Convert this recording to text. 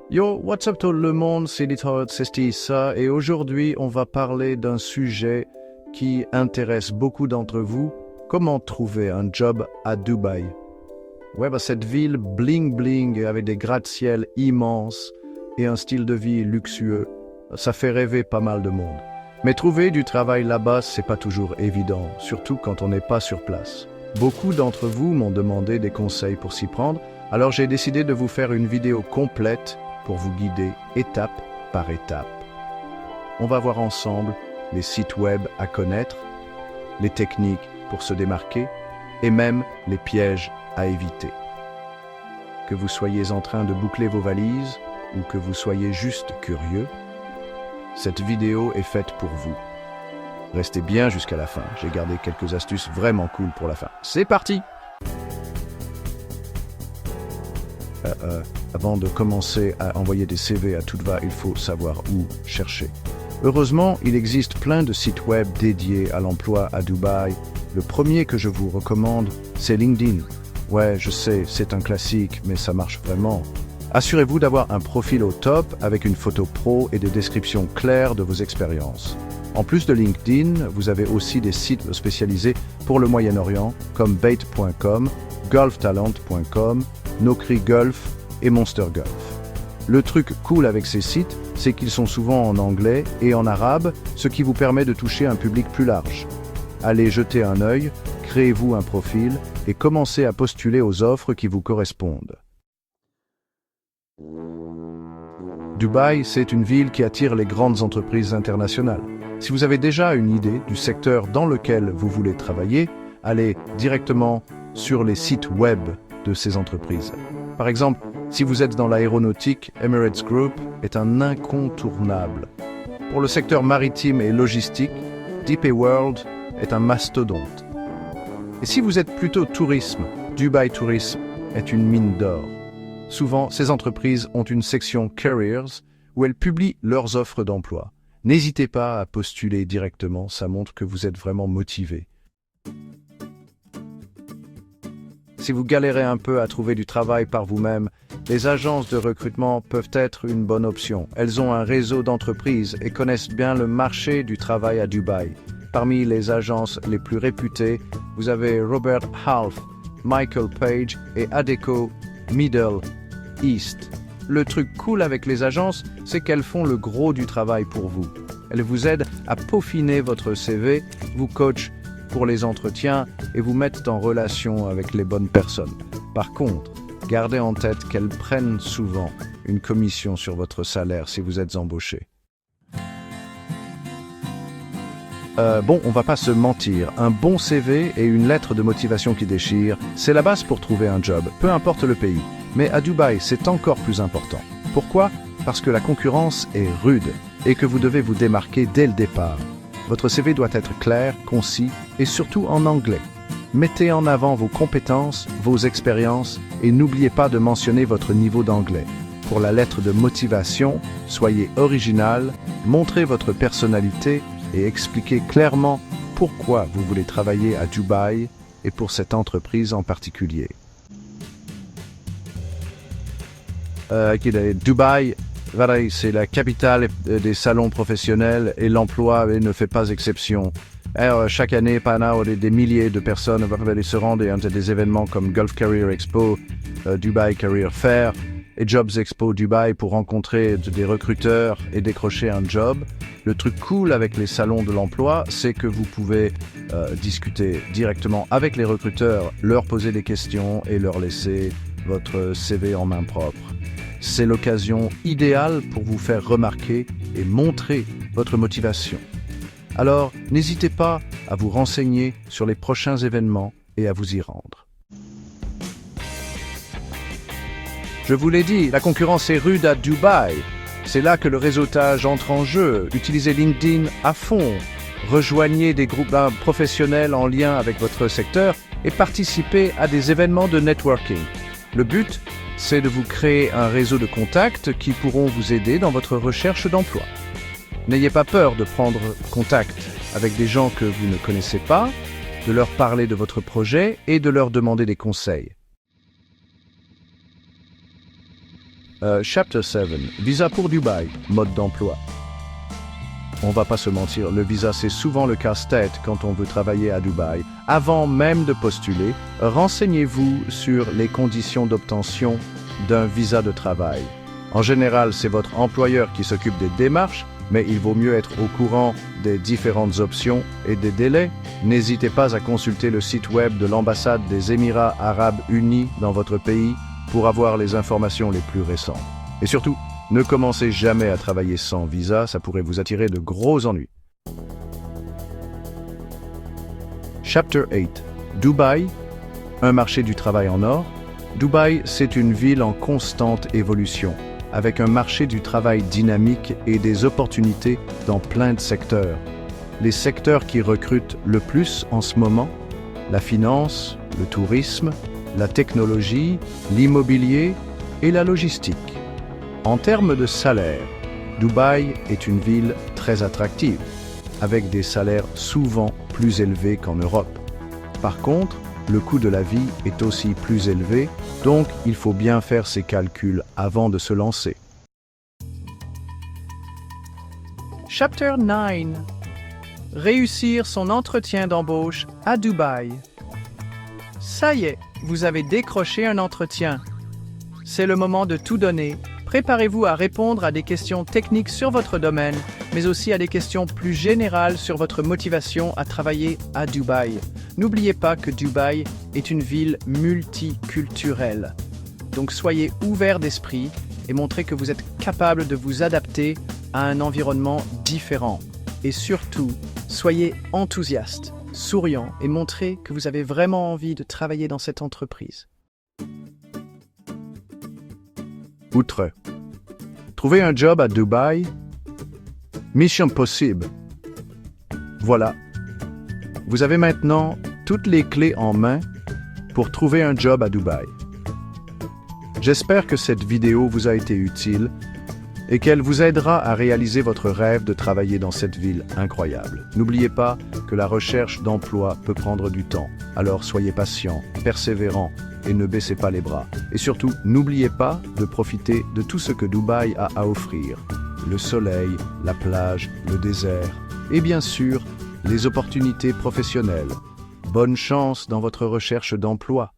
Yo, what's up tout le monde, c'est Little c'est Stissa et aujourd'hui on va parler d'un sujet qui intéresse beaucoup d'entre vous, comment trouver un job à Dubaï. Ouais, cette ville bling bling avec des gratte-ciel immenses et un style de vie luxueux, ça fait rêver pas mal de monde. Mais trouver du travail là-bas, c'est pas toujours évident, surtout quand on n'est pas sur place. Beaucoup d'entre vous m'ont demandé des conseils pour s'y prendre, alors j'ai décidé de vous faire une vidéo complète pour vous guider étape par étape. On va voir ensemble les sites web à connaître, les techniques pour se démarquer et même les pièges à éviter. Que vous soyez en train de boucler vos valises ou que vous soyez juste curieux, cette vidéo est faite pour vous. Restez bien jusqu'à la fin, j'ai gardé quelques astuces vraiment cool pour la fin. C'est parti! Avant de commencer à envoyer des CV à tout va, il faut savoir où chercher. Heureusement, il existe plein de sites web dédiés à l'emploi à Dubaï. Le premier que je vous recommande, c'est LinkedIn. Ouais, je sais, c'est un classique, mais ça marche vraiment. Assurez-vous d'avoir un profil au top avec une photo pro et des descriptions claires de vos expériences. En plus de LinkedIn, vous avez aussi des sites spécialisés pour le Moyen-Orient comme Bait.com, GulfTalent.com, Naukri Gulf et Monster Gulf. Le truc cool avec ces sites, c'est qu'ils sont souvent en anglais et en arabe, ce qui vous permet de toucher un public plus large. Allez jeter un œil, créez-vous un profil et commencez à postuler aux offres qui vous correspondent. Dubaï, c'est une ville qui attire les grandes entreprises internationales. Si vous avez déjà une idée du secteur dans lequel vous voulez travailler, allez directement sur les sites web de ces entreprises. Par exemple, si vous êtes dans l'aéronautique, Emirates Group est un incontournable. Pour le secteur maritime et logistique, DP World est un mastodonte. Et si vous êtes plutôt tourisme, Dubai Tourism est une mine d'or. Souvent, ces entreprises ont une section Careers où elles publient leurs offres d'emploi. N'hésitez pas à postuler directement, ça montre que vous êtes vraiment motivé. Si vous galérez un peu à trouver du travail par vous-même, les agences de recrutement peuvent être une bonne option. Elles ont un réseau d'entreprises et connaissent bien le marché du travail à Dubaï. Parmi les agences les plus réputées, vous avez Robert Half, Michael Page et Adecco Middle East. Le truc cool avec les agences, c'est qu'elles font le gros du travail pour vous. Elles vous aident à peaufiner votre CV, vous coachent pour les entretiens et vous mettent en relation avec les bonnes personnes. Par contre, gardez en tête qu'elles prennent souvent une commission sur votre salaire si vous êtes embauché. On va pas se mentir, un bon CV et une lettre de motivation qui déchire, c'est la base pour trouver un job, peu importe le pays. Mais à Dubaï, c'est encore plus important. Pourquoi ? Parce que la concurrence est rude et que vous devez vous démarquer dès le départ. Votre CV doit être clair, concis et surtout en anglais. Mettez en avant vos compétences, vos expériences et n'oubliez pas de mentionner votre niveau d'anglais. Pour la lettre de motivation, soyez original, montrez votre personnalité et expliquez clairement pourquoi vous voulez travailler à Dubaï et pour cette entreprise en particulier. Dubaï, c'est la capitale des salons professionnels et l'emploi ne fait pas exception. Chaque année, des milliers de personnes se rendent à des événements comme Gulf Career Expo, Dubai Career Fair et Jobs Expo Dubaï pour rencontrer des recruteurs et décrocher un job. Le truc cool avec les salons de l'emploi, c'est que vous pouvez discuter directement avec les recruteurs, leur poser des questions et leur laisser votre CV en main propre. C'est l'occasion idéale pour vous faire remarquer et montrer votre motivation. Alors, n'hésitez pas à vous renseigner sur les prochains événements et à vous y rendre. Je vous l'ai dit, la concurrence est rude à Dubaï. C'est là que le réseautage entre en jeu. Utilisez LinkedIn à fond. Rejoignez des groupes professionnels en lien avec votre secteur et participez à des événements de networking. Le but, c'est de vous créer un réseau de contacts qui pourront vous aider dans votre recherche d'emploi. N'ayez pas peur de prendre contact avec des gens que vous ne connaissez pas, de leur parler de votre projet et de leur demander des conseils. Chapter 7. Visa pour Dubaï. Mode d'emploi. On va pas se mentir, le visa c'est souvent le casse-tête quand on veut travailler à Dubaï. Avant même de postuler, renseignez-vous sur les conditions d'obtention d'un visa de travail. En général, c'est votre employeur qui s'occupe des démarches, mais il vaut mieux être au courant des différentes options et des délais. N'hésitez pas à consulter le site web de l'ambassade des Émirats Arabes Unis dans votre pays pour avoir les informations les plus récentes. Et surtout, ne commencez jamais à travailler sans visa, ça pourrait vous attirer de gros ennuis. Chapter 8. Dubaï, un marché du travail en or. Dubaï, c'est une ville en constante évolution, avec un marché du travail dynamique et des opportunités dans plein de secteurs. Les secteurs qui recrutent le plus en ce moment, la finance, le tourisme, la technologie, l'immobilier et la logistique. En termes de salaire, Dubaï est une ville très attractive, avec des salaires souvent plus élevés qu'en Europe. Par contre, le coût de la vie est aussi plus élevé, donc il faut bien faire ses calculs avant de se lancer. Chapter 9. Réussir son entretien d'embauche à Dubaï. Ça y est, vous avez décroché un entretien. C'est le moment de tout donner. Préparez-vous à répondre à des questions techniques sur votre domaine, mais aussi à des questions plus générales sur votre motivation à travailler à Dubaï. N'oubliez pas que Dubaï est une ville multiculturelle. Donc soyez ouverts d'esprit et montrez que vous êtes capable de vous adapter à un environnement différent. Et surtout, soyez enthousiaste, souriant et montrez que vous avez vraiment envie de travailler dans cette entreprise. Outre. Trouver un job à Dubaï? Mission possible. Voilà. Vous avez maintenant toutes les clés en main pour trouver un job à Dubaï. J'espère que cette vidéo vous a été utile et qu'elle vous aidera à réaliser votre rêve de travailler dans cette ville incroyable. N'oubliez pas que la recherche d'emploi peut prendre du temps, alors soyez patient, persévérant et ne baissez pas les bras. Et surtout, n'oubliez pas de profiter de tout ce que Dubaï a à offrir. Le soleil, la plage, le désert et bien sûr, les opportunités professionnelles. Bonne chance dans votre recherche d'emploi.